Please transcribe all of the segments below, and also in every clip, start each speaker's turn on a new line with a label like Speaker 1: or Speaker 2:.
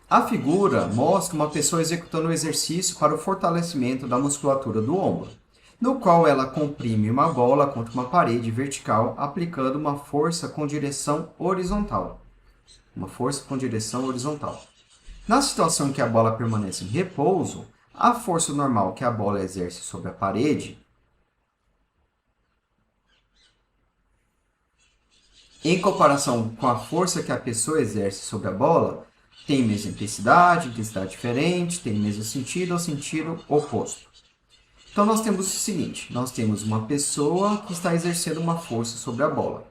Speaker 1: A figura mostra uma pessoa executando um exercício para o fortalecimento da musculatura do ombro, no qual ela comprime uma bola contra uma parede vertical, aplicando uma força com direção horizontal. Na situação em que a bola permanece em repouso, a força normal que a bola exerce sobre a parede, em comparação com a força que a pessoa exerce sobre a bola, tem mesma intensidade diferente, tem mesmo sentido ou sentido oposto. Então, nós temos o seguinte, nós temos uma pessoa que está exercendo uma força sobre a bola.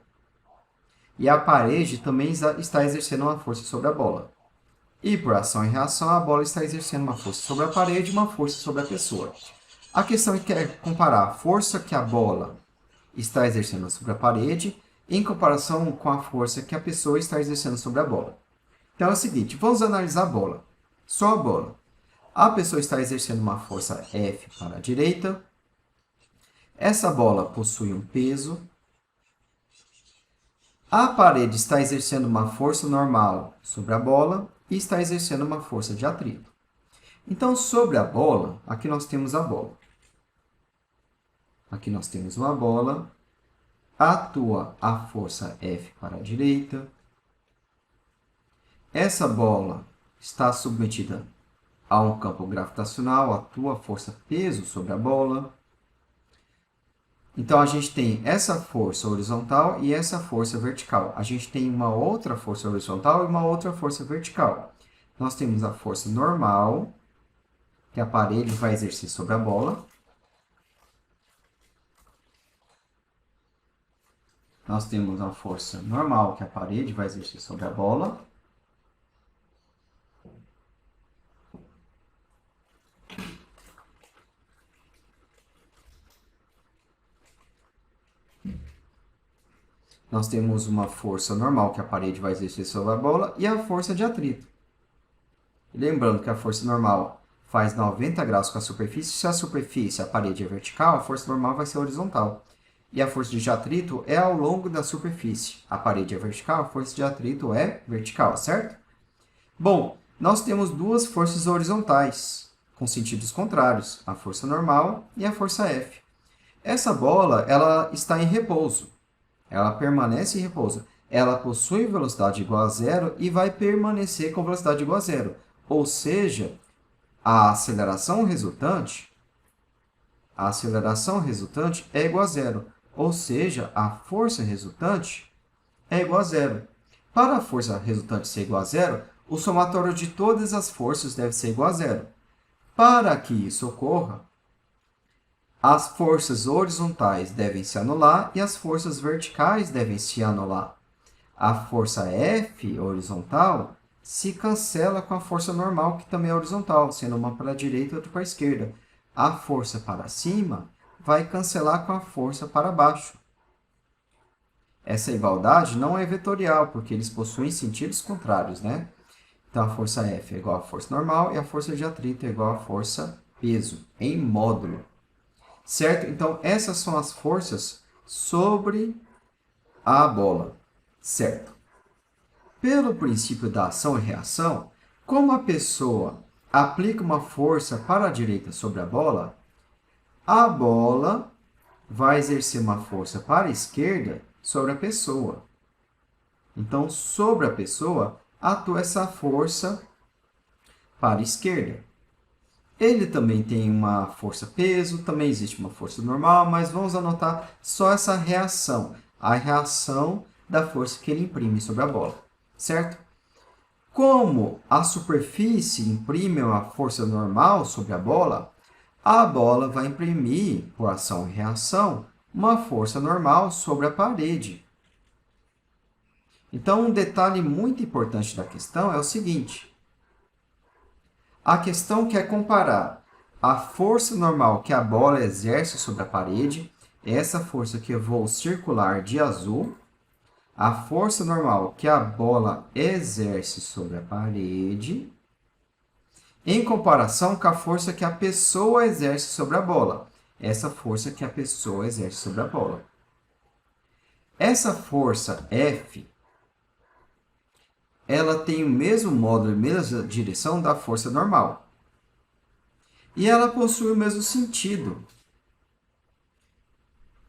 Speaker 1: E a parede também está exercendo uma força sobre a bola. E por ação e reação, a bola está exercendo uma força sobre a parede e uma força sobre a pessoa. A questão é que é comparar a força que a bola está exercendo sobre a parede em comparação com a força que a pessoa está exercendo sobre a bola. Então é o seguinte, vamos analisar a bola. Só a bola. A pessoa está exercendo uma força F para a direita. Essa bola possui um peso. A parede está exercendo uma força normal sobre a bola e está exercendo uma força de atrito. Então, sobre a bola, aqui nós temos a bola. Aqui nós temos uma bola. Atua a força F para a direita. Essa bola está submetida a um campo gravitacional, atua a força peso sobre a bola. Então, a gente tem essa força horizontal e essa força vertical. A gente tem uma outra força horizontal e uma outra força vertical. Nós temos a força normal, que a parede vai exercer sobre a bola. Nós temos a força normal, que a parede vai exercer sobre a bola. Nós temos uma força normal que a parede vai exercer sobre a bola e a força de atrito. Lembrando que a força normal faz 90 graus com a superfície. Se a superfície, a parede é vertical, a força normal vai ser horizontal. E a força de atrito é ao longo da superfície. A parede é vertical, a força de atrito é vertical, certo? Bom, nós temos duas forças horizontais, com sentidos contrários, a força normal e a força F. Essa bola ela está em repouso. Ela permanece em repouso. Ela possui velocidade igual a zero e vai permanecer com velocidade igual a zero. Ou seja, a aceleração resultante é igual a zero. Ou seja, a força resultante é igual a zero. Para a força resultante ser igual a zero, o somatório de todas as forças deve ser igual a zero. Para que isso ocorra, as forças horizontais devem se anular e as forças verticais devem se anular. A força F horizontal se cancela com a força normal, que também é horizontal, sendo uma para a direita e outra para a esquerda. A força para cima vai cancelar com a força para baixo. Essa igualdade não é vetorial, porque eles possuem sentidos contrários, né? Então, a força F é igual à força normal e a força de atrito é igual à força peso, em módulo. Certo? Então, essas são as forças sobre a bola. Certo? Pelo princípio da ação e reação, como a pessoa aplica uma força para a direita sobre a bola vai exercer uma força para a esquerda sobre a pessoa. Então, sobre a pessoa, atua essa força para a esquerda. Ele também tem uma força peso, também existe uma força normal, mas vamos anotar só essa reação, a reação da força que ele imprime sobre a bola, certo? Como a superfície imprime uma força normal sobre a bola vai imprimir, por ação e reação, uma força normal sobre a parede. Então, um detalhe muito importante da questão é o seguinte. A questão quer comparar a força normal que a bola exerce sobre a parede, essa força que eu vou circular de azul, a força normal que a bola exerce sobre a parede, em comparação com a força que a pessoa exerce sobre a bola. essa força que a pessoa exerce sobre a bola. Essa força F, ela tem o mesmo módulo e mesma direção da força normal. E ela possui o mesmo sentido.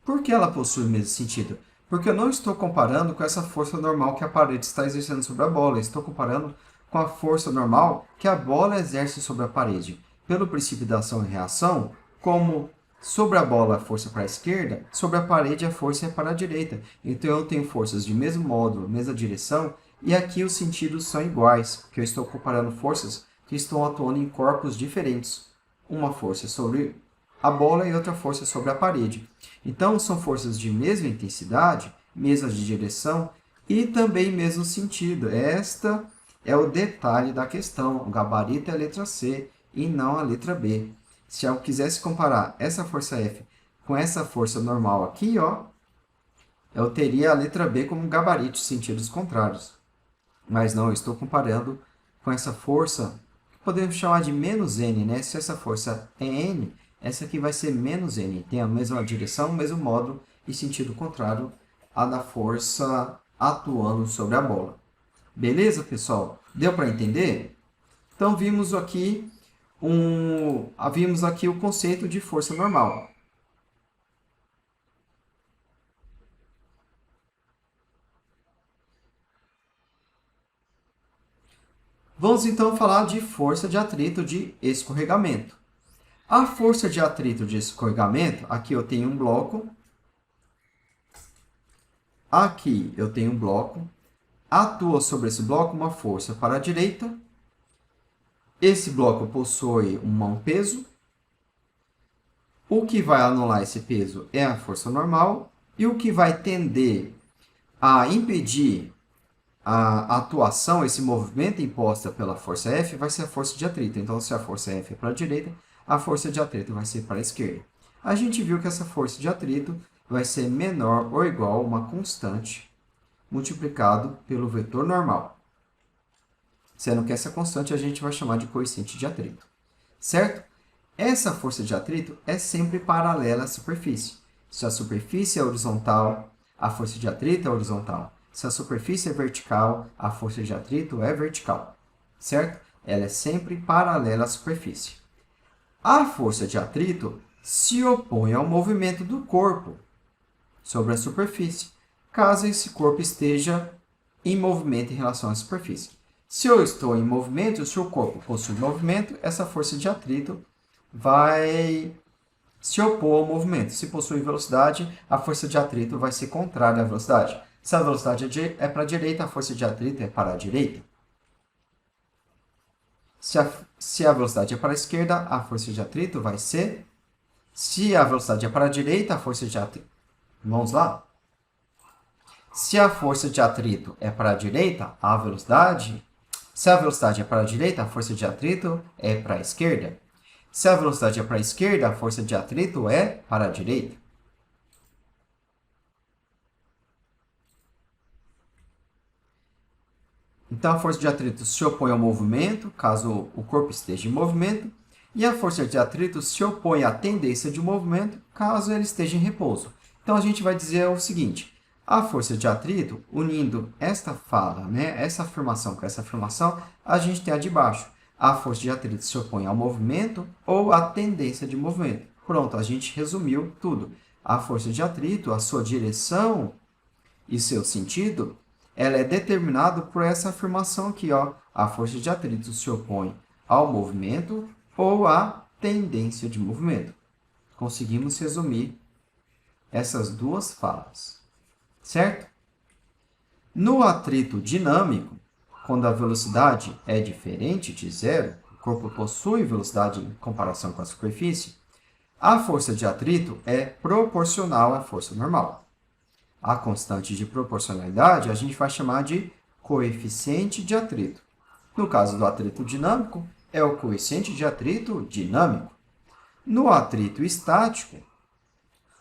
Speaker 1: Por que ela possui o mesmo sentido? Porque eu não estou comparando com essa força normal que a parede está exercendo sobre a bola. Eu estou comparando com a força normal que a bola exerce sobre a parede. Pelo princípio da ação e reação, como sobre a bola a força para a esquerda, sobre a parede a força é para a direita. Então eu tenho forças de mesmo módulo, mesma direção, e aqui os sentidos são iguais, porque eu estou comparando forças que estão atuando em corpos diferentes. Uma força sobre a bola e outra força sobre a parede. Então, são forças de mesma intensidade, mesma de direção e também mesmo sentido. Esta é o detalhe da questão. O gabarito é a letra C e não a letra B. Se eu quisesse comparar essa força F com essa força normal aqui, ó, eu teria a letra B como gabarito, sentidos contrários. Mas não, eu estou comparando com essa força, que podemos chamar de menos N, né? Se essa força é N, essa aqui vai ser menos N. Tem a mesma direção, o mesmo módulo e sentido contrário à da força atuando sobre a bola. Beleza, pessoal? Deu para entender? Então, vimos aqui o conceito de força normal. Vamos então falar de força de atrito de escorregamento. A força de atrito de escorregamento, aqui eu tenho um bloco, aqui eu tenho um bloco, atua sobre esse bloco uma força para a direita, esse bloco possui um peso, o que vai anular esse peso é a força normal, e o que vai tender a impedir a atuação, esse movimento imposto pela força F, vai ser a força de atrito. Então, se a força F é para a direita, a força de atrito vai ser para a esquerda. A gente viu que essa força de atrito vai ser menor ou igual a uma constante multiplicado pelo vetor normal. Sendo que essa constante a gente vai chamar de coeficiente de atrito. Certo? Essa força de atrito é sempre paralela à superfície. Se a superfície é horizontal, a força de atrito é horizontal. Se a superfície é vertical, a força de atrito é vertical. Certo? Ela é sempre paralela à superfície. A força de atrito se opõe ao movimento do corpo sobre a superfície, caso esse corpo esteja em movimento em relação à superfície. Se eu estou em movimento, se o corpo possui movimento, essa força de atrito vai se opor ao movimento. Se possui velocidade, a força de atrito vai ser contrária à velocidade. Se a velocidade é para a direita, a força de atrito é para a direita. Se a velocidade é para a esquerda, a força de atrito vai ser... Se a velocidade é para a direita, a força de atrito... Vamos lá? Se a força de atrito é para a direita, a velocidade... Se a velocidade é para a direita, a força de atrito é para a esquerda. Se a velocidade é para a esquerda, a força de atrito é para a direita. Então, a força de atrito se opõe ao movimento, caso o corpo esteja em movimento, e a força de atrito se opõe à tendência de movimento, caso ele esteja em repouso. Então, a gente vai dizer o seguinte: a força de atrito, unindo esta fala, essa afirmação com essa afirmação, a gente tem a de baixo. A força de atrito se opõe ao movimento ou à tendência de movimento. Pronto, a gente resumiu tudo. A força de atrito, a sua direção e seu sentido, ela é determinada por essa afirmação aqui, ó. A força de atrito se opõe ao movimento ou à tendência de movimento. Conseguimos resumir essas duas falas, certo? No atrito dinâmico, quando a velocidade é diferente de zero, o corpo possui velocidade em comparação com a superfície, a força de atrito é proporcional à força normal. A constante de proporcionalidade a gente vai chamar de coeficiente de atrito. No caso do atrito dinâmico, é o coeficiente de atrito dinâmico. No atrito estático,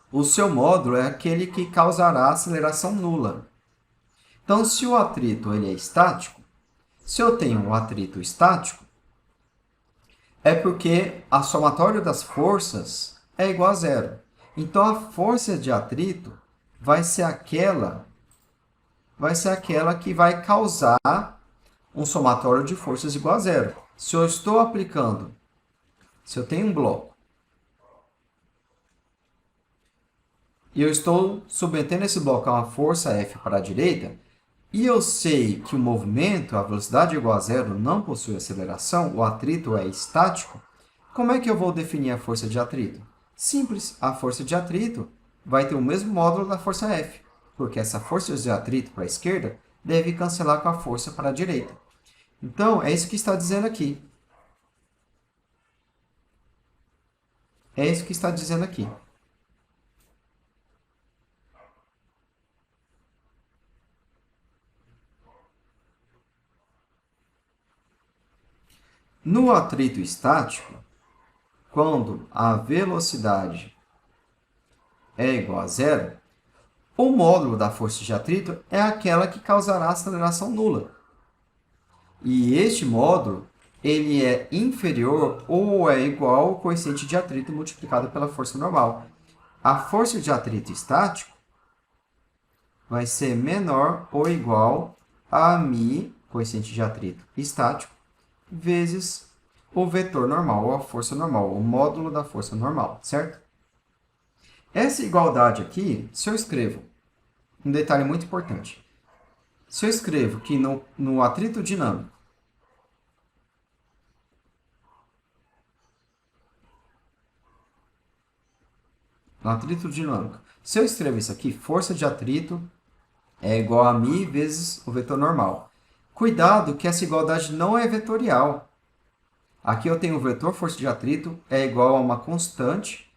Speaker 1: o seu módulo é aquele que causará aceleração nula. Então, se o atrito ele é estático, se eu tenho um atrito estático, é porque a somatória das forças é igual a zero. Então, a força de atrito vai ser aquela que vai causar um somatório de forças igual a zero. Se eu estou aplicando, se eu tenho um bloco, e eu estou submetendo esse bloco a uma força F para a direita, e eu sei que o movimento, a velocidade igual a zero, não possui aceleração, o atrito é estático, como é que eu vou definir a força de atrito? Simples, a força de atrito vai ter o mesmo módulo da força F, porque essa força de atrito para a esquerda deve cancelar com a força para a direita. Então, é isso que está dizendo aqui. É isso que está dizendo aqui. No atrito estático, quando a velocidade é igual a zero, o módulo da força de atrito é aquela que causará aceleração nula. E este módulo ele é inferior ou é igual ao coeficiente de atrito multiplicado pela força normal. A força de atrito estático vai ser menor ou igual a μ, coeficiente de atrito estático, vezes o vetor normal, ou a força normal, o módulo da força normal, certo? Essa igualdade aqui, se eu escrevo, um detalhe muito importante, se eu escrevo que no atrito dinâmico, se eu escrevo isso aqui, força de atrito é igual a μ vezes o vetor normal. Cuidado que essa igualdade não é vetorial. Aqui eu tenho o vetor força de atrito é igual a uma constante,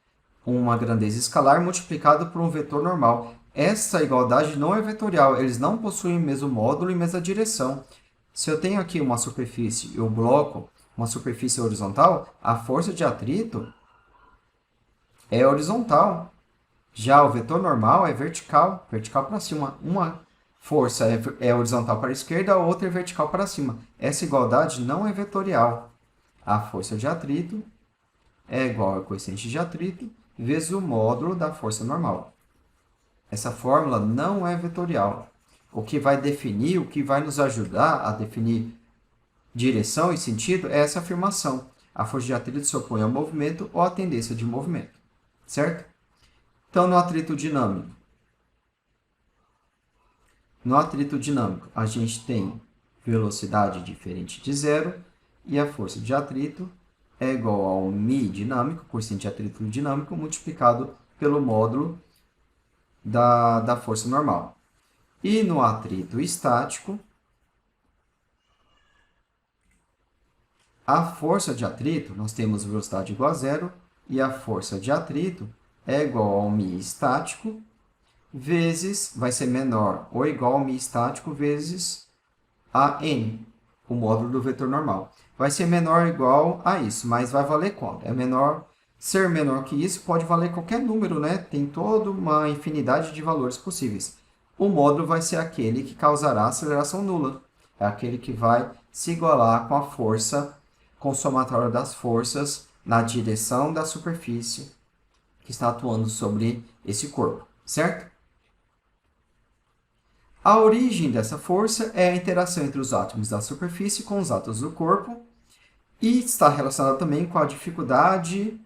Speaker 1: uma grandeza escalar, multiplicado por um vetor normal. Essa igualdade não é vetorial, eles não possuem o mesmo módulo e mesma direção. Se eu tenho aqui uma superfície e o bloco, uma superfície horizontal, a força de atrito é horizontal. Já o vetor normal é vertical, vertical para cima. Uma força é horizontal para a esquerda, a outra é vertical para cima. Essa igualdade não é vetorial. A força de atrito é igual ao coeficiente de atrito vezes o módulo da força normal. Essa fórmula não é vetorial. O que vai definir, o que vai nos ajudar a definir direção e sentido é essa afirmação. A força de atrito se opõe ao movimento ou à tendência de movimento. Certo? Então, no atrito dinâmico, a gente tem velocidade diferente de zero e a força de atrito é igual ao μ dinâmico, coeficiente de atrito dinâmico, multiplicado pelo módulo da força normal. E no atrito estático, a força de atrito, nós temos velocidade igual a zero, e a força de atrito é igual ao μ estático, vezes, vai ser menor ou igual ao μ estático, vezes a n, o módulo do vetor normal. Vai ser menor ou igual a isso, mas vai valer quanto? Ser menor que isso pode valer qualquer número, né? Tem toda uma infinidade de valores possíveis. O módulo vai ser aquele que causará aceleração nula. É aquele que vai se igualar com a força, com o somatório das forças na direção da superfície que está atuando sobre esse corpo, certo? A origem dessa força é a interação entre os átomos da superfície com os átomos do corpo e está relacionada também com a dificuldade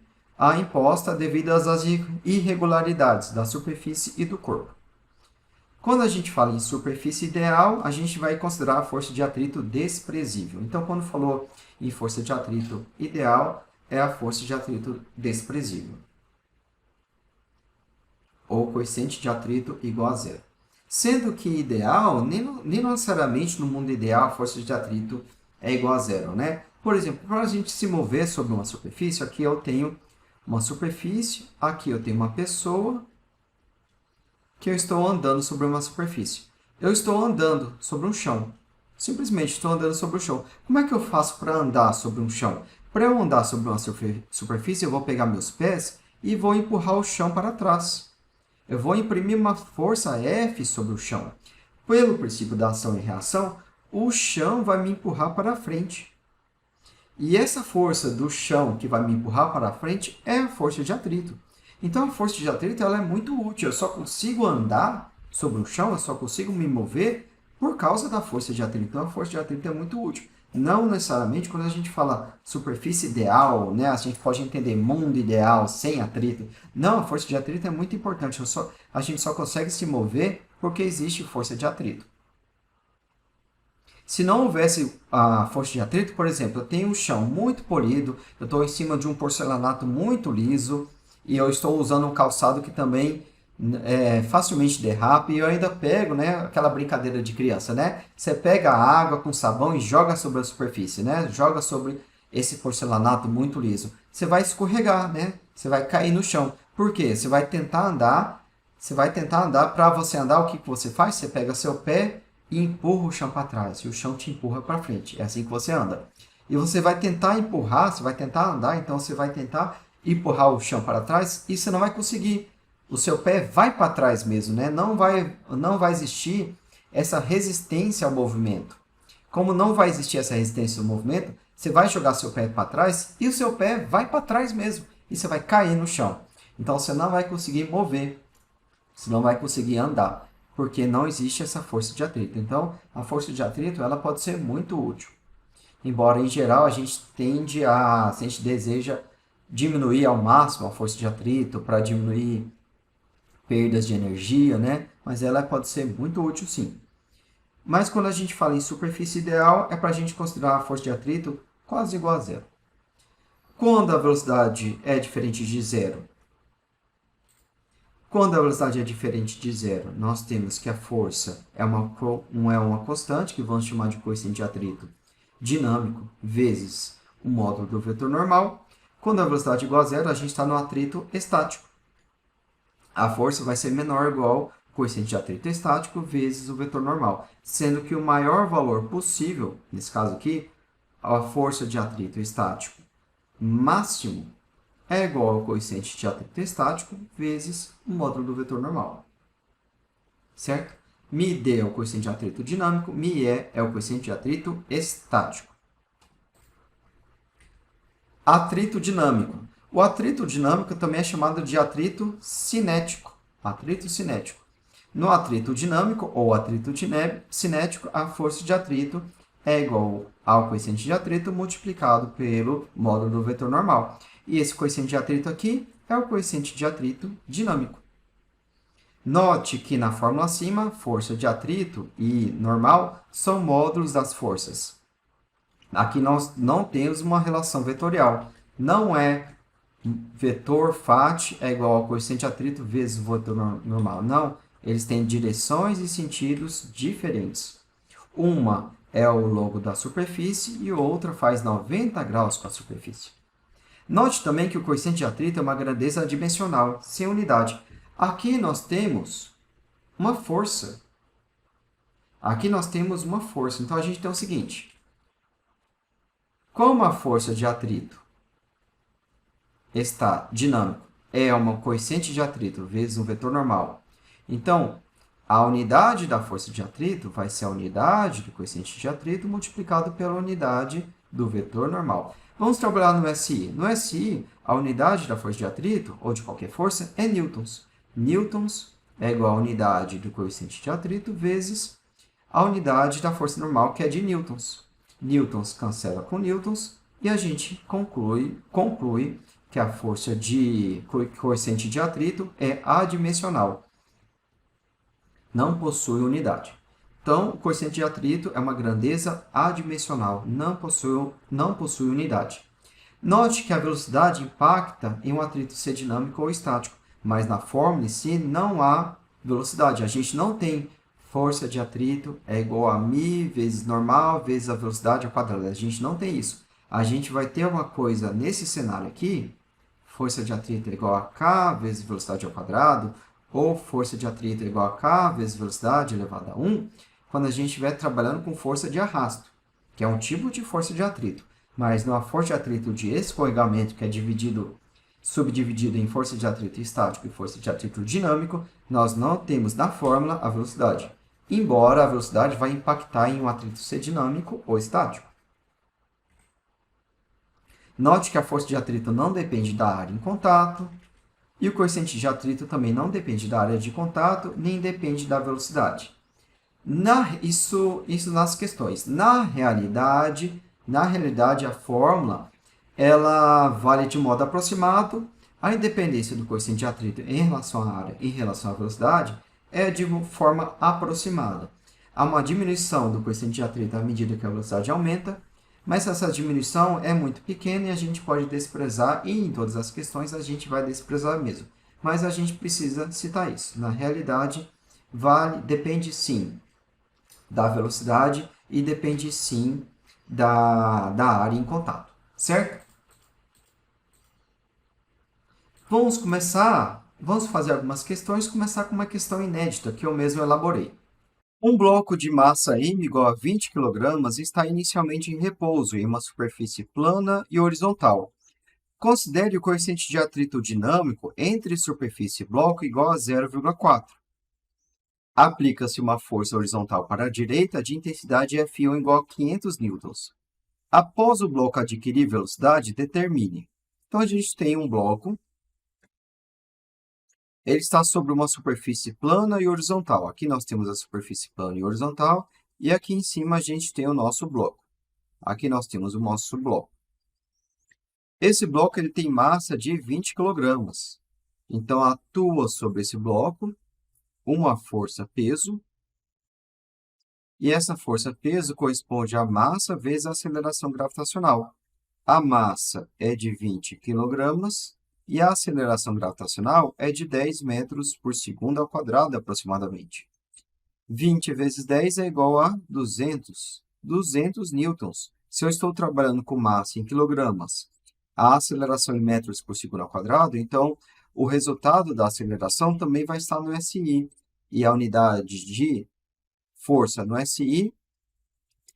Speaker 1: imposta devido às irregularidades da superfície e do corpo. Quando a gente fala em superfície ideal, a gente vai considerar a força de atrito desprezível. Então, quando falou em força de atrito ideal, é a força de atrito desprezível. Ou coeficiente de atrito igual a zero. Sendo que ideal, nem necessariamente no mundo ideal a força de atrito é igual a zero, né? Por exemplo, para a gente se mover sobre uma superfície, aqui eu tenho uma superfície, aqui eu tenho uma pessoa, que eu estou andando sobre uma superfície. Eu estou andando sobre um chão. Simplesmente estou andando sobre o chão. Como é que eu faço para andar sobre um chão? Para eu andar sobre uma superfície, eu vou pegar meus pés e vou empurrar o chão para trás. Eu vou imprimir uma força F sobre o chão. Pelo princípio da ação e reação, o chão vai me empurrar para frente. E essa força do chão que vai me empurrar para frente é a força de atrito. Então, a força de atrito ela é muito útil. Eu só consigo andar sobre o chão, eu só consigo me mover por causa da força de atrito. Então, a força de atrito é muito útil. Não necessariamente quando a gente fala superfície ideal, né? A gente pode entender mundo ideal sem atrito. Não, a força de atrito é muito importante. A gente só consegue se mover porque existe força de atrito. Se não houvesse a força de atrito, por exemplo, eu tenho um chão muito polido, eu estou em cima de um porcelanato muito liso e eu estou usando um calçado que também facilmente derrapa e eu ainda pego, né, aquela brincadeira de criança, né? Você pega a água com sabão e joga sobre a superfície, né? Joga sobre esse porcelanato muito liso. Você vai escorregar, né? Você vai cair no chão. Por quê? Você vai tentar andar, para você andar, o que você faz? Você pega seu pé e empurra o chão para trás, e o chão te empurra para frente. É assim que você anda. E você vai tentar empurrar, você vai tentar andar, então você vai tentar empurrar o chão para trás e você não vai conseguir. O seu pé vai para trás mesmo, né? Não vai existir essa resistência ao movimento. Como não vai existir essa resistência ao movimento, você vai jogar seu pé para trás e o seu pé vai para trás mesmo. E você vai cair no chão. Então você não vai conseguir mover, você não vai conseguir andar, porque não existe essa força de atrito. Então, a força de atrito ela pode ser muito útil. Embora, em geral, a gente se a gente deseja diminuir ao máximo a força de atrito para diminuir perdas de energia, né? Mas ela pode ser muito útil, sim. Mas quando a gente fala em superfície ideal, é para a gente considerar a força de atrito quase igual a zero. Quando a velocidade é diferente de zero? Quando a velocidade é diferente de zero, nós temos que a força é uma constante, que vamos chamar de coeficiente de atrito dinâmico, vezes o módulo do vetor normal. Quando a velocidade é igual a zero, a gente está no atrito estático. A força vai ser menor ou igual ao coeficiente de atrito estático vezes o vetor normal, sendo que o maior valor possível, nesse caso aqui, a força de atrito estático máximo é igual ao coeficiente de atrito estático vezes o módulo do vetor normal. Certo? μd é o coeficiente de atrito dinâmico, μe é o coeficiente de atrito estático. Atrito dinâmico. O atrito dinâmico também é chamado de atrito cinético. Atrito cinético. No atrito dinâmico ou atrito cinético, a força de atrito é igual ao coeficiente de atrito multiplicado pelo módulo do vetor normal. E esse coeficiente de atrito aqui é o coeficiente de atrito dinâmico. Note que na fórmula acima, força de atrito e normal são módulos das forças. Aqui nós não temos uma relação vetorial. Não é vetor φ é igual ao coeficiente de atrito vezes o vetor normal. Não, eles têm direções e sentidos diferentes. Uma é o longo da superfície e outra faz 90 graus com a superfície. Note também que o coeficiente de atrito é uma grandeza dimensional, sem unidade. Aqui nós temos uma força. Então, a gente tem o seguinte. Como a força de atrito está dinâmico, é uma coeficiente de atrito vezes um vetor normal. Então, a unidade da força de atrito vai ser a unidade do coeficiente de atrito multiplicado pela unidade do vetor normal. Vamos trabalhar no SI. No SI, a unidade da força de atrito, ou de qualquer força, é newtons. Newtons é igual a unidade do coeficiente de atrito vezes a unidade da força normal, que é de newtons. Newtons cancela com newtons e a gente conclui que a força de coeficiente de atrito é adimensional. Não possui unidade. Então, o coeficiente de atrito é uma grandeza adimensional, não possui unidade. Note que a velocidade impacta em um atrito ser dinâmico ou estático, mas na fórmula em si não há velocidade. A gente não tem força de atrito é igual a μ vezes normal vezes a velocidade ao quadrado. A gente não tem isso. A gente vai ter uma coisa nesse cenário aqui, força de atrito é igual a k vezes velocidade ao quadrado, ou força de atrito é igual a k vezes velocidade elevada a 1, quando a gente estiver trabalhando com força de arrasto, que é um tipo de força de atrito. Mas numa força de atrito de escorregamento, que é subdividido em força de atrito estático e força de atrito dinâmico, nós não temos na fórmula a velocidade, embora a velocidade vai impactar em um atrito ser dinâmico ou estático. Note que a força de atrito não depende da área em contato, e o coeficiente de atrito também não depende da área de contato, nem depende da velocidade. Isso nas questões. Na realidade, a fórmula ela vale de modo aproximado. A independência do coeficiente de atrito em relação à área e em relação à velocidade é de forma aproximada. Há uma diminuição do coeficiente de atrito à medida que a velocidade aumenta, mas essa diminuição é muito pequena e a gente pode desprezar, e em todas as questões a gente vai desprezar mesmo. Mas a gente precisa citar isso. Na realidade, depende sim da velocidade e depende sim da área em contato, certo? Vamos fazer algumas questões, começar com uma questão inédita que eu mesmo elaborei. Um bloco de massa M igual a 20 kg está inicialmente em repouso em uma superfície plana e horizontal. Considere o coeficiente de atrito dinâmico entre superfície e bloco igual a 0,4. Aplica-se uma força horizontal para a direita de intensidade F1 igual a 500 newtons. Após o bloco adquirir velocidade, determine. Então, a gente tem um bloco. Ele está sobre uma superfície plana e horizontal. Aqui nós temos a superfície plana e horizontal. E aqui em cima a gente tem o nosso bloco. Aqui nós temos o nosso bloco. Esse bloco ele tem massa de 20 kg. Então, atua sobre esse bloco uma força-peso. E essa força-peso corresponde à massa vezes a aceleração gravitacional. A massa é de 20 kg e a aceleração gravitacional é de 10 metros por segundo ao quadrado, aproximadamente. 20 vezes 10 é igual a 200 newtons. Se eu estou trabalhando com massa em quilogramas, a aceleração em metros por segundo ao quadrado, então o resultado da aceleração também vai estar no SI. E a unidade de força no SI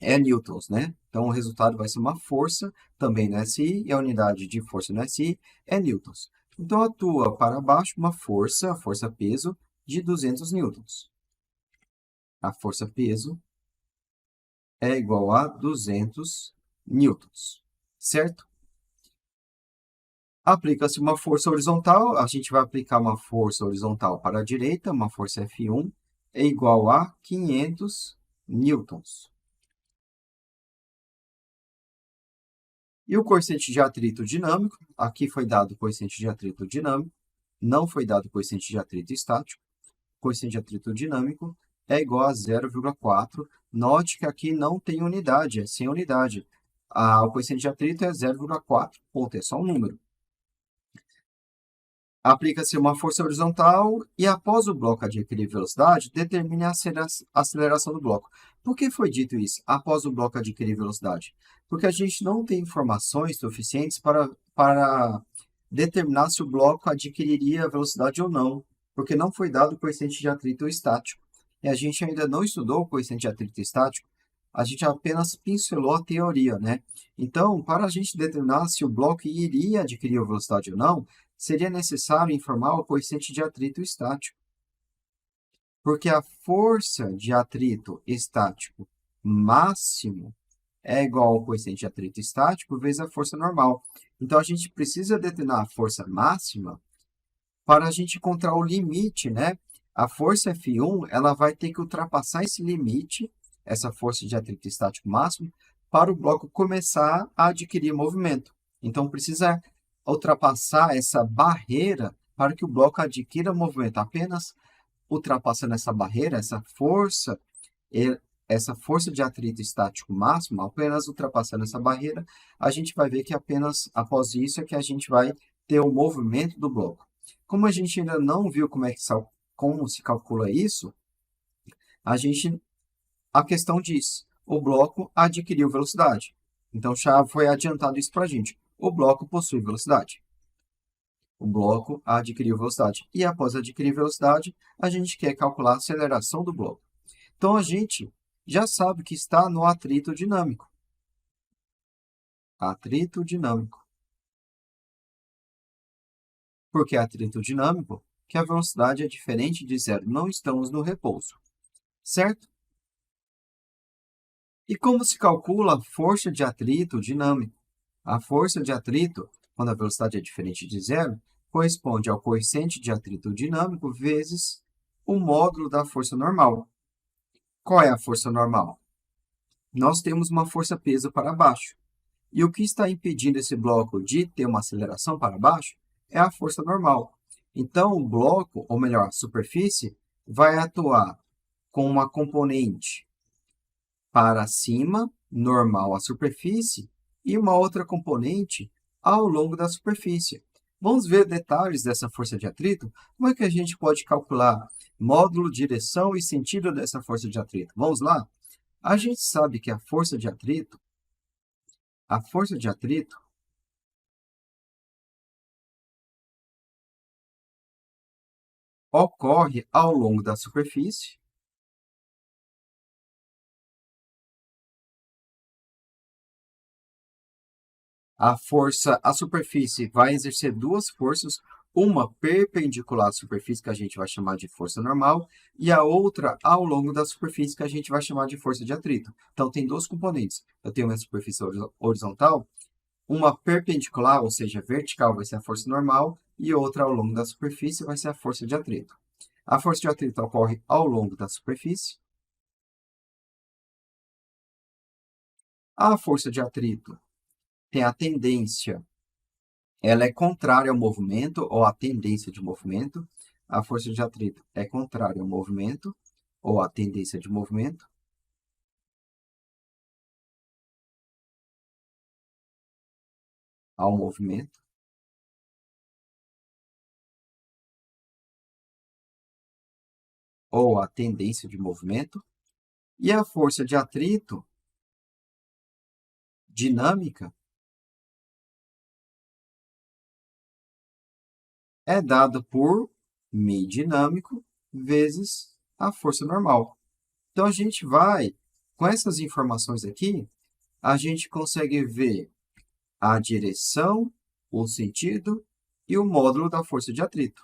Speaker 1: é newtons, né? Então, o resultado vai ser uma força também no SI, e a unidade de força no SI é newtons. Então, atua para baixo uma força, a força-peso, de 200 newtons. A força-peso é igual a 200 newtons, certo? Aplica-se uma força horizontal, a gente vai aplicar uma força horizontal para a direita, uma força F1, é igual a 500 newtons. E o coeficiente de atrito dinâmico, aqui foi dado o coeficiente de atrito dinâmico, não foi dado o coeficiente de atrito estático. O coeficiente de atrito dinâmico é igual a 0,4. Note que aqui não tem unidade, é sem unidade. O coeficiente de atrito é 0,4, ponto, é só um número. Aplica-se uma força horizontal e, após o bloco adquirir velocidade, determine a aceleração do bloco. Por que foi dito isso, após o bloco adquirir velocidade? Porque a gente não tem informações suficientes para determinar se o bloco adquiriria velocidade ou não, porque não foi dado o coeficiente de atrito estático. E a gente ainda não estudou o coeficiente de atrito estático, a gente apenas pincelou a teoria, né? Então, para a gente determinar se o bloco iria adquirir velocidade ou não, seria necessário informar o coeficiente de atrito estático. Porque a força de atrito estático máximo é igual ao coeficiente de atrito estático vezes a força normal. Então, a gente precisa determinar a força máxima para a gente encontrar o limite, né? A força F1 ela vai ter que ultrapassar esse limite, essa força de atrito estático máximo, para o bloco começar a adquirir movimento. Então, precisa ultrapassar essa barreira para que o bloco adquira movimento. Apenas ultrapassando essa barreira, essa força de atrito estático máximo, apenas ultrapassando essa barreira, a gente vai ver que apenas após isso é que a gente vai ter o movimento do bloco. Como a gente ainda não viu como se calcula isso, a questão diz, o bloco adquiriu velocidade. Então, já foi adiantado isso para a gente. O bloco possui velocidade. O bloco adquiriu velocidade. E após adquirir velocidade, a gente quer calcular a aceleração do bloco. Então, a gente já sabe que está no atrito dinâmico. Atrito dinâmico. Por que atrito dinâmico? Que a velocidade é diferente de zero. Não estamos no repouso. Certo? E como se calcula a força de atrito dinâmico? A força de atrito, quando a velocidade é diferente de zero, corresponde ao coeficiente de atrito dinâmico vezes o módulo da força normal. Qual é a força normal? Nós temos uma força-peso para baixo. E o que está impedindo esse bloco de ter uma aceleração para baixo é a força normal. Então, o bloco, ou melhor, a superfície, vai atuar com uma componente para cima, normal à superfície, e uma outra componente ao longo da superfície. Vamos ver detalhes dessa força de atrito? Como é que a gente pode calcular módulo, direção e sentido dessa força de atrito? Vamos lá? A gente sabe que a força de atrito ocorre ao longo da superfície. A superfície vai exercer duas forças, uma perpendicular à superfície, que a gente vai chamar de força normal, e a outra ao longo da superfície, que a gente vai chamar de força de atrito. Então, tem dois componentes. Eu tenho uma superfície horizontal, uma perpendicular, ou seja, vertical, vai ser a força normal, e outra ao longo da superfície vai ser a força de atrito. A força de atrito ocorre ao longo da superfície. A força de atrito tem a tendência, ela é contrária ao movimento, ou à tendência de movimento. A força de atrito é contrária ao movimento, ou à tendência de movimento. Ao movimento. Ou à tendência de movimento. E a força de atrito dinâmica é dada por μ dinâmico vezes a força normal. Então, a gente vai, com essas informações aqui, a gente consegue ver a direção, o sentido e o módulo da força de atrito.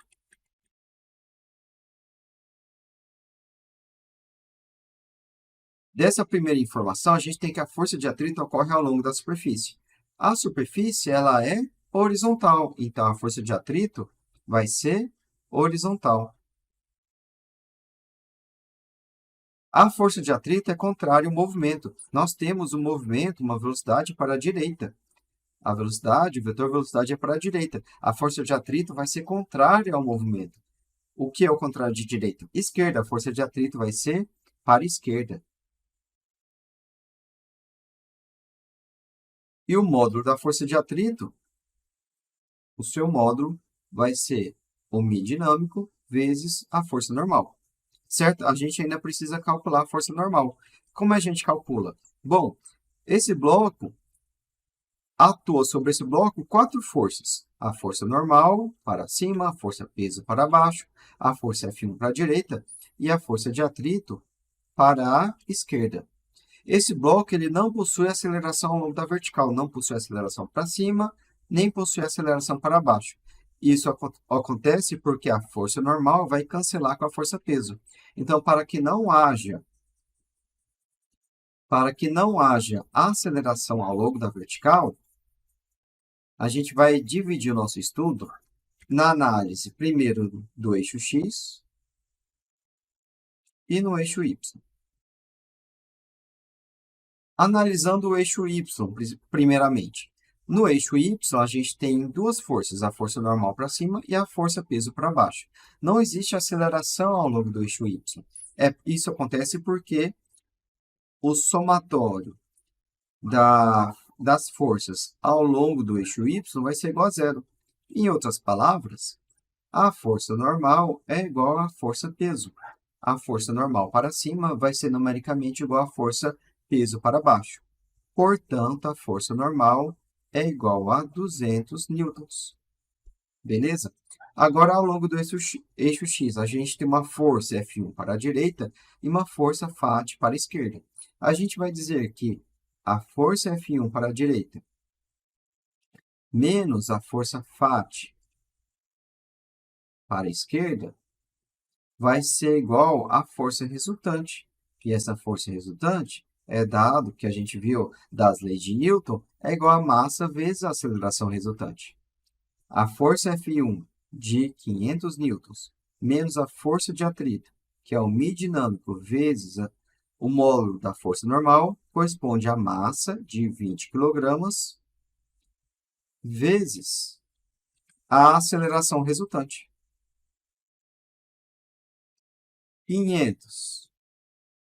Speaker 1: Dessa primeira informação, a gente tem que a força de atrito ocorre ao longo da superfície. A superfície ela é horizontal, então a força de atrito vai ser horizontal. A força de atrito é contrária ao movimento. Nós temos um movimento, uma velocidade para a direita. A velocidade, o vetor velocidade é para a direita. A força de atrito vai ser contrária ao movimento. O que é o contrário de direita? Esquerda. A força de atrito vai ser para a esquerda. E o módulo da força de atrito, o seu módulo vai ser o μ dinâmico vezes a força normal. Certo? A gente ainda precisa calcular a força normal. Como a gente calcula? Bom, esse bloco atua sobre esse bloco quatro forças. A força normal para cima, a força peso para baixo, a força F1 para a direita e a força de atrito para a esquerda. Esse bloco ele não possui aceleração ao longo da vertical, não possui aceleração para cima, nem possui aceleração para baixo. Isso acontece porque a força normal vai cancelar com a força peso. Então, para que não haja aceleração ao longo da vertical, a gente vai dividir o nosso estudo na análise, primeiro, do eixo x e no eixo y. Analisando o eixo y, primeiramente. No eixo y, a gente tem duas forças, a força normal para cima e a força peso para baixo. Não existe aceleração ao longo do eixo y. Isso acontece porque o somatório das forças ao longo do eixo y vai ser igual a zero. Em outras palavras, a força normal é igual à força peso. A força normal para cima vai ser numericamente igual à força peso para baixo. Portanto, a força normal é igual a 200 newtons. Beleza? Agora, ao longo do eixo x, a gente tem uma força F1 para a direita e uma força FAT para a esquerda. A gente vai dizer que a força F1 para a direita menos a força FAT para a esquerda vai ser igual à força resultante. E essa força resultante é dado, que a gente viu das leis de Newton, é igual a massa vezes a aceleração resultante. A força F1 de 500 newtons menos a força de atrito, que é o μ dinâmico, vezes o módulo da força normal, corresponde à massa de 20 kg vezes a aceleração resultante. 500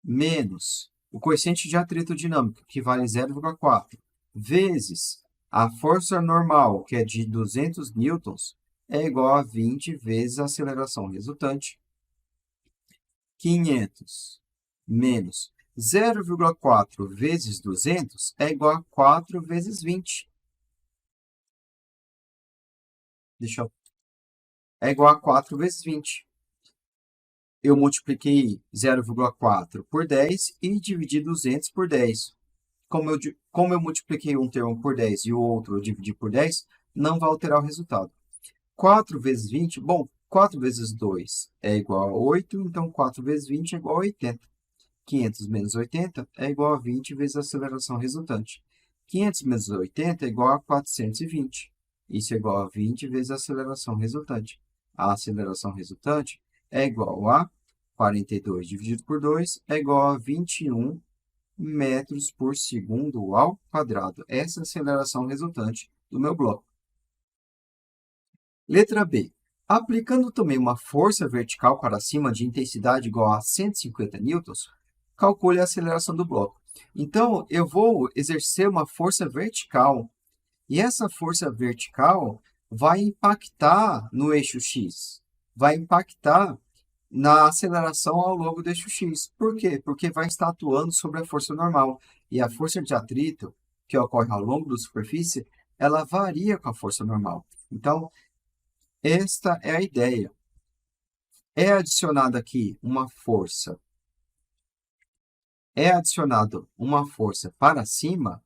Speaker 1: menos o coeficiente de atrito dinâmico, que vale 0,4, vezes a força normal, que é de 200 newtons, é igual a 20 vezes a aceleração resultante. 500 menos 0,4 vezes 200 é igual a 4 vezes 20. É igual a 4 vezes 20. Eu multipliquei 0,4 por 10 e dividi 200 por 10. Como eu multipliquei um termo por 10 e o outro eu dividi por 10, não vai alterar o resultado. 4 vezes 20, bom, 4 vezes 2 é igual a 8, então 4 vezes 20 é igual a 80. 500 menos 80 é igual a 20 vezes a aceleração resultante. 500 menos 80 é igual a 420. Isso é igual a 20 vezes a aceleração resultante. A aceleração resultante é igual a 42 dividido por 2 é igual a 21 metros por segundo ao quadrado. Essa é a aceleração resultante do meu bloco. Letra B. Aplicando também uma força vertical para cima de intensidade igual a 150 newtons, calcule a aceleração do bloco. Então, eu vou exercer uma força vertical, e essa força vertical vai impactar no eixo x, vai impactar na aceleração ao longo do eixo x. Por quê? Porque vai estar atuando sobre a força normal, e a força de atrito, que ocorre ao longo da superfície, ela varia com a força normal. Então, esta é a ideia. É adicionada aqui uma força. É adicionado uma força para cima,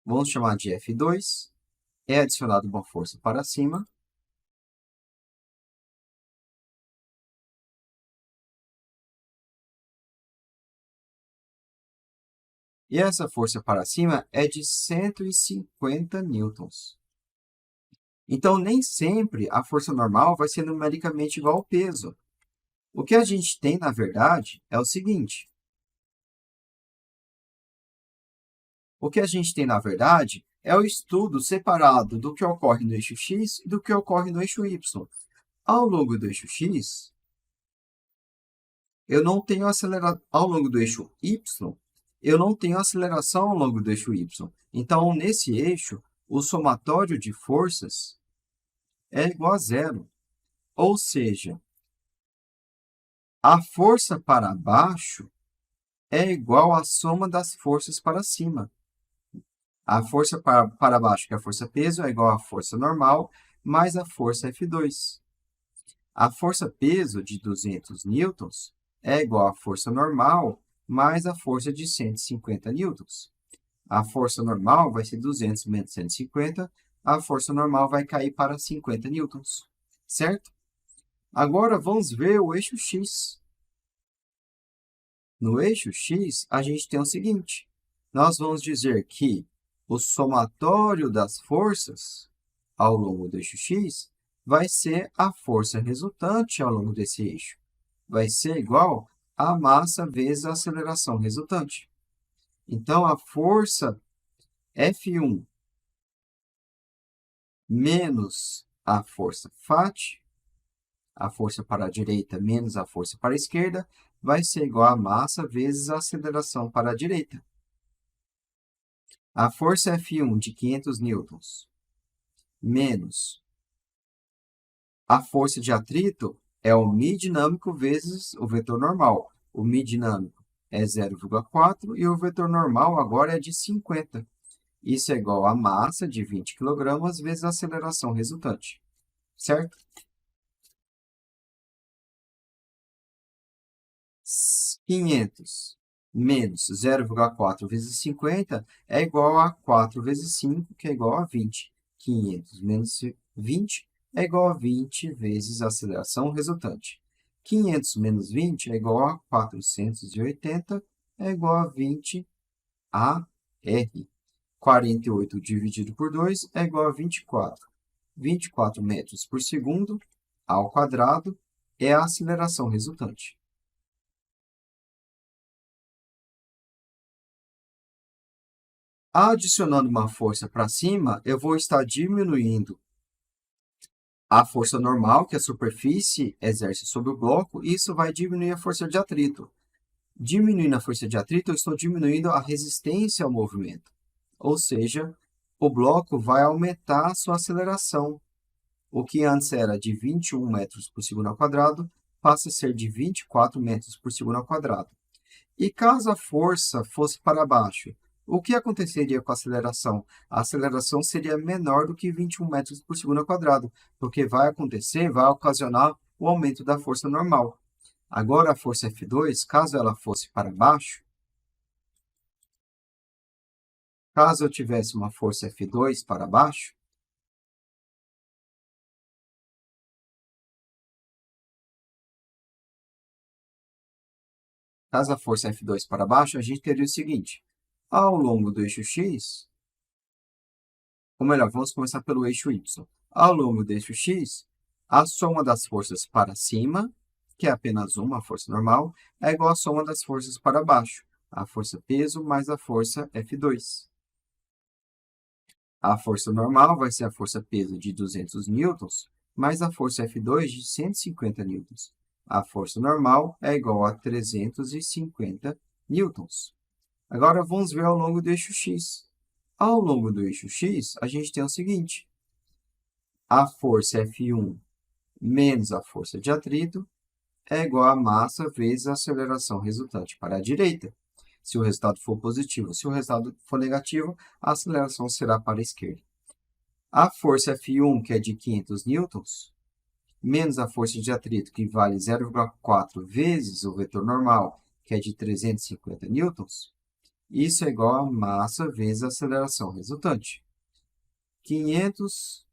Speaker 1: vamos chamar de F2. É adicionado uma força para cima. E essa força para cima é de 150 newtons. Então, nem sempre a força normal vai ser numericamente igual ao peso. O que a gente tem, na verdade, é o seguinte. O que a gente tem, na verdade, é o estudo separado do que ocorre no eixo x e do que ocorre no eixo y. Ao longo do eixo x, eu não tenho aceleração. Ao longo do eixo y, eu não tenho aceleração ao longo do eixo y. Então, nesse eixo, o somatório de forças é igual a zero. Ou seja, a força para baixo é igual à soma das forças para cima. A força para baixo, que é a força peso, é igual à força normal, mais a força F2. A força peso de 200 newtons é igual à força normal mais a força de 150 newtons. A força normal vai ser 200 menos 150, a força normal vai cair para 50 newtons, certo? Agora, vamos ver o eixo x. No eixo x, a gente tem o seguinte. Nós vamos dizer que o somatório das forças ao longo do eixo x vai ser a força resultante ao longo desse eixo. Vai ser igual a massa vezes a aceleração resultante. Então, a força F1 menos a força FAT, a força para a direita menos a força para a esquerda, vai ser igual a massa vezes a aceleração para a direita. A força F1 de 500 newtons menos a força de atrito é o μ dinâmico vezes o vetor normal. O μ dinâmico é 0,4 e o vetor normal agora é de 50. Isso é igual a massa de 20 kg vezes a aceleração resultante, certo? 500 menos 0,4 vezes 50 é igual a 4 vezes 5, que é igual a 20. 500 menos 20 é igual a 20 vezes a aceleração resultante. 500 menos 20 é igual a 480, é igual a 20 AR. 48 dividido por 2 é igual a 24. 24 metros por segundo ao quadrado é a aceleração resultante. Adicionando uma força para cima, eu vou estar diminuindo a força normal que a superfície exerce sobre o bloco, e isso vai diminuir a força de atrito. Diminuindo a força de atrito, eu estou diminuindo a resistência ao movimento. Ou seja, o bloco vai aumentar a sua aceleração. O que antes era de 21 metros por segundo ao quadrado, passa a ser de 24 metros por segundo ao quadrado. E caso a força fosse para baixo, o que aconteceria com a aceleração? A aceleração seria menor do que 21 metros por segundo ao quadrado, porque vai ocasionar o aumento da força normal. Agora, a força F2, caso ela fosse para baixo, caso eu tivesse uma força F2 para baixo, caso a força F2 para baixo, a gente teria o seguinte: ao longo do eixo X, ou melhor, vamos começar pelo eixo Y. Ao longo do eixo X, a soma das forças para cima, que é apenas uma força normal, é igual à soma das forças para baixo, a força peso mais a força F2. A força normal vai ser a força peso de 200 newtons, mais a força F2 de 150 newtons. A força normal é igual a 350 newtons. Agora, vamos ver ao longo do eixo X. Ao longo do eixo X, a gente tem o seguinte: a força F1 menos a força de atrito é igual a massa vezes a aceleração resultante para a direita. Se o resultado for positivo, se o resultado for negativo, a aceleração será para a esquerda. A força F1, que é de 500 newtons, menos a força de atrito, que vale 0,4 vezes o vetor normal, que é de 350 newtons, isso é igual a massa vezes a aceleração resultante. 500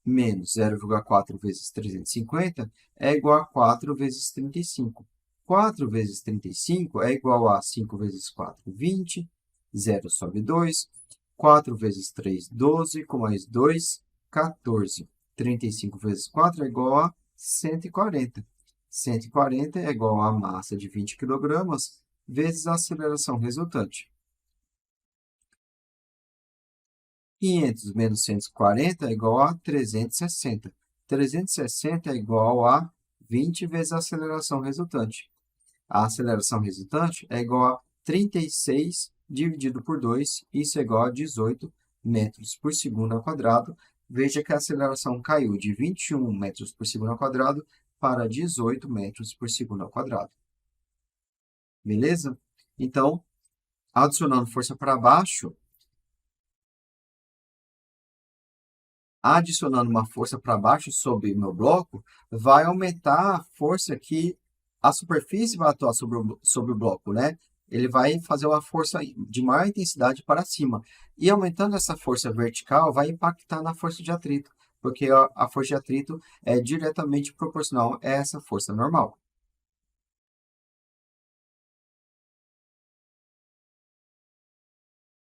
Speaker 1: menos 0,4 vezes 350 é igual a 4 vezes 35. 4 vezes 35 é igual a 5 vezes 4, 20. 0 sobe 2. 4 vezes 3, 12. Com mais 2, 14. 35 vezes 4 é igual a 140. 140 é igual a massa de 20 kg vezes a aceleração resultante. 500 menos 140 é igual a 360. 360 é igual a 20 vezes a aceleração resultante. A aceleração resultante é igual a 36 dividido por 2, isso é igual a 18 metros por segundo ao quadrado. Veja que a aceleração caiu de 21 metros por segundo ao quadrado para 18 metros por segundo ao quadrado. Beleza? Então, adicionando força para baixo, adicionando uma força para baixo sobre o meu bloco, vai aumentar a força que a superfície vai atuar sobre o bloco, né? Ele vai fazer uma força de maior intensidade para cima. E aumentando essa força vertical, vai impactar na força de atrito, porque a força de atrito é diretamente proporcional a essa força normal.